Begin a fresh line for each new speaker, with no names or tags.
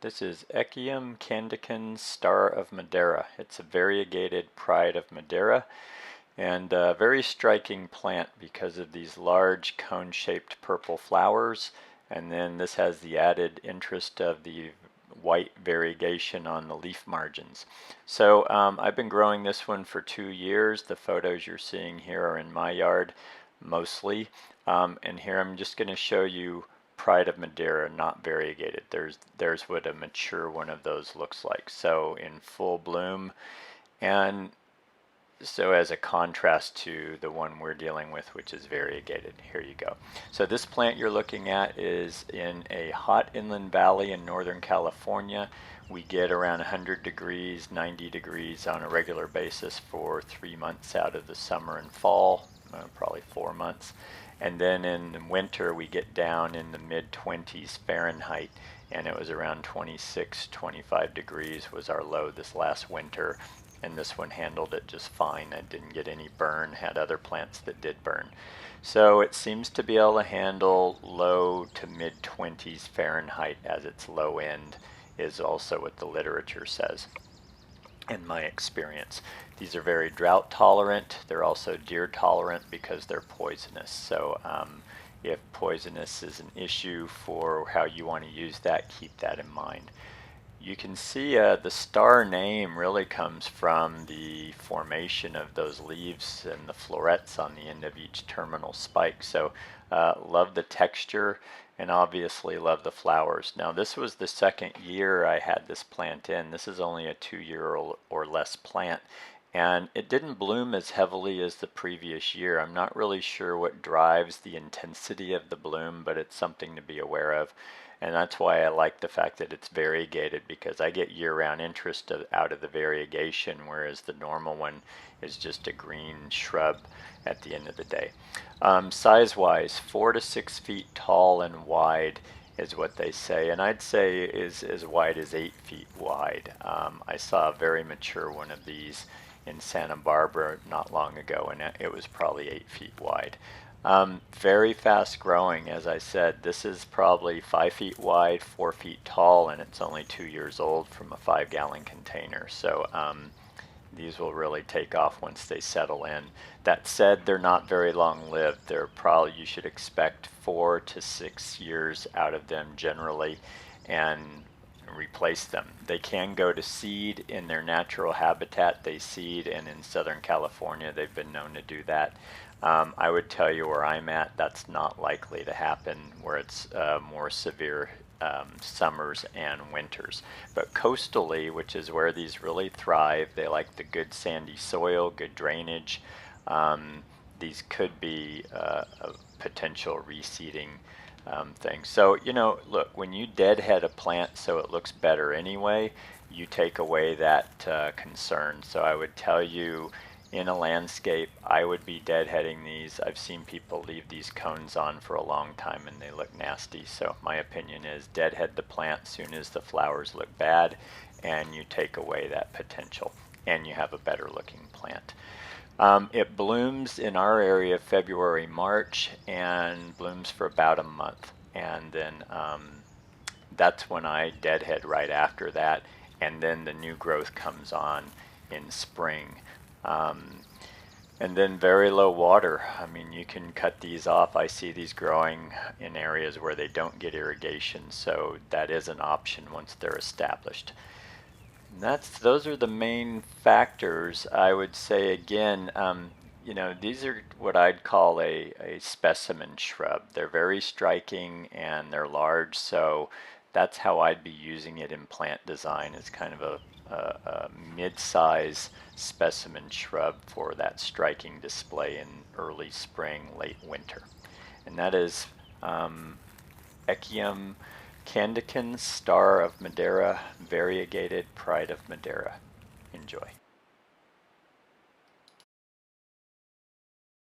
This is Echium candicans, Star of Madeira. It's a variegated Pride of Madeira, and a very striking plant because of these large cone-shaped purple flowers. And then this has the added interest of the white variegation on the leaf margins. So I've been growing this one for 2 years. The photos you're seeing here are in my yard mostly. And here I'm just going to show you Pride of Madeira, not variegated. There's what a mature one of those looks like. So in full bloom, and so as a contrast to the one we're dealing with, which is variegated. Here you go. So this plant you're looking at is in a hot inland valley in Northern California. We get around 100 degrees, 90 degrees on a regular basis for 3 months out of the summer and fall, probably 4 months. And then in the winter we get down in the mid-20s Fahrenheit, and it was around 26, 25 degrees was our low this last winter. And this one handled it just fine. I didn't get any burn, had other plants that did burn. So it seems to be able to handle low to mid-20s Fahrenheit as its low end, is also what the literature says in my experience. These are very drought tolerant. They're also deer tolerant because they're poisonous. So if poisonous is an issue for how you want to use that, keep that in mind. You can see the star name really comes from the formation of those leaves and the florets on the end of each terminal spike. So love the texture and obviously love the flowers. Now this was the second year I had this plant in. This is only a 2-year or less plant, and it didn't bloom as heavily as the previous year. I'm not really sure what drives the intensity of the bloom, but it's something to be aware of. And that's why I like the fact that it's variegated, because I get year-round interest out of the variegation, whereas the normal one is just a green shrub at the end of the day. Size-wise, 4 to 6 feet tall and wide is what they say, and I'd say is as wide as 8 feet wide. I saw a very mature one of these in Santa Barbara not long ago, and it was probably 8 feet wide. Very fast growing, as I said. This is probably 5 feet wide, 4 feet tall, and it's only 2 years old from a 5-gallon container. So these will really take off once they settle in. That said, they're not very long lived. They're probably, you should expect 4 to 6 years out of them generally, and replace them. They can go to seed in their natural habitat. They seed, and in Southern California they've been known to do that. I would tell you where I'm at, that's not likely to happen, where it's more severe summers and winters. But coastally, which is where these really thrive, they like the good sandy soil, good drainage. These could be a potential reseeding thing. So, you know, look, when you deadhead a plant so it looks better anyway, you take away that concern. So I would tell you, in a landscape, I would be deadheading these. I've seen people leave these cones on for a long time and they look nasty. So my opinion is deadhead the plant soon as the flowers look bad, and you take away that potential and you have a better looking plant. It blooms in our area February, March, and blooms for about a month. And then that's when I deadhead right after that. And then the new growth comes on in spring. And then very low water. I mean, you can cut these off. I see these growing in areas where they don't get irrigation, so that is an option once they're established. And those are the main factors. I would say again, you know, these are what I'd call a specimen shrub. They're very striking and they're large, so that's how I'd be using it in plant design, as kind of a mid-size specimen shrub for that striking display in early spring, late winter. And that is Echium candicans, Star of Madeira, Variegated Pride of Madeira. Enjoy.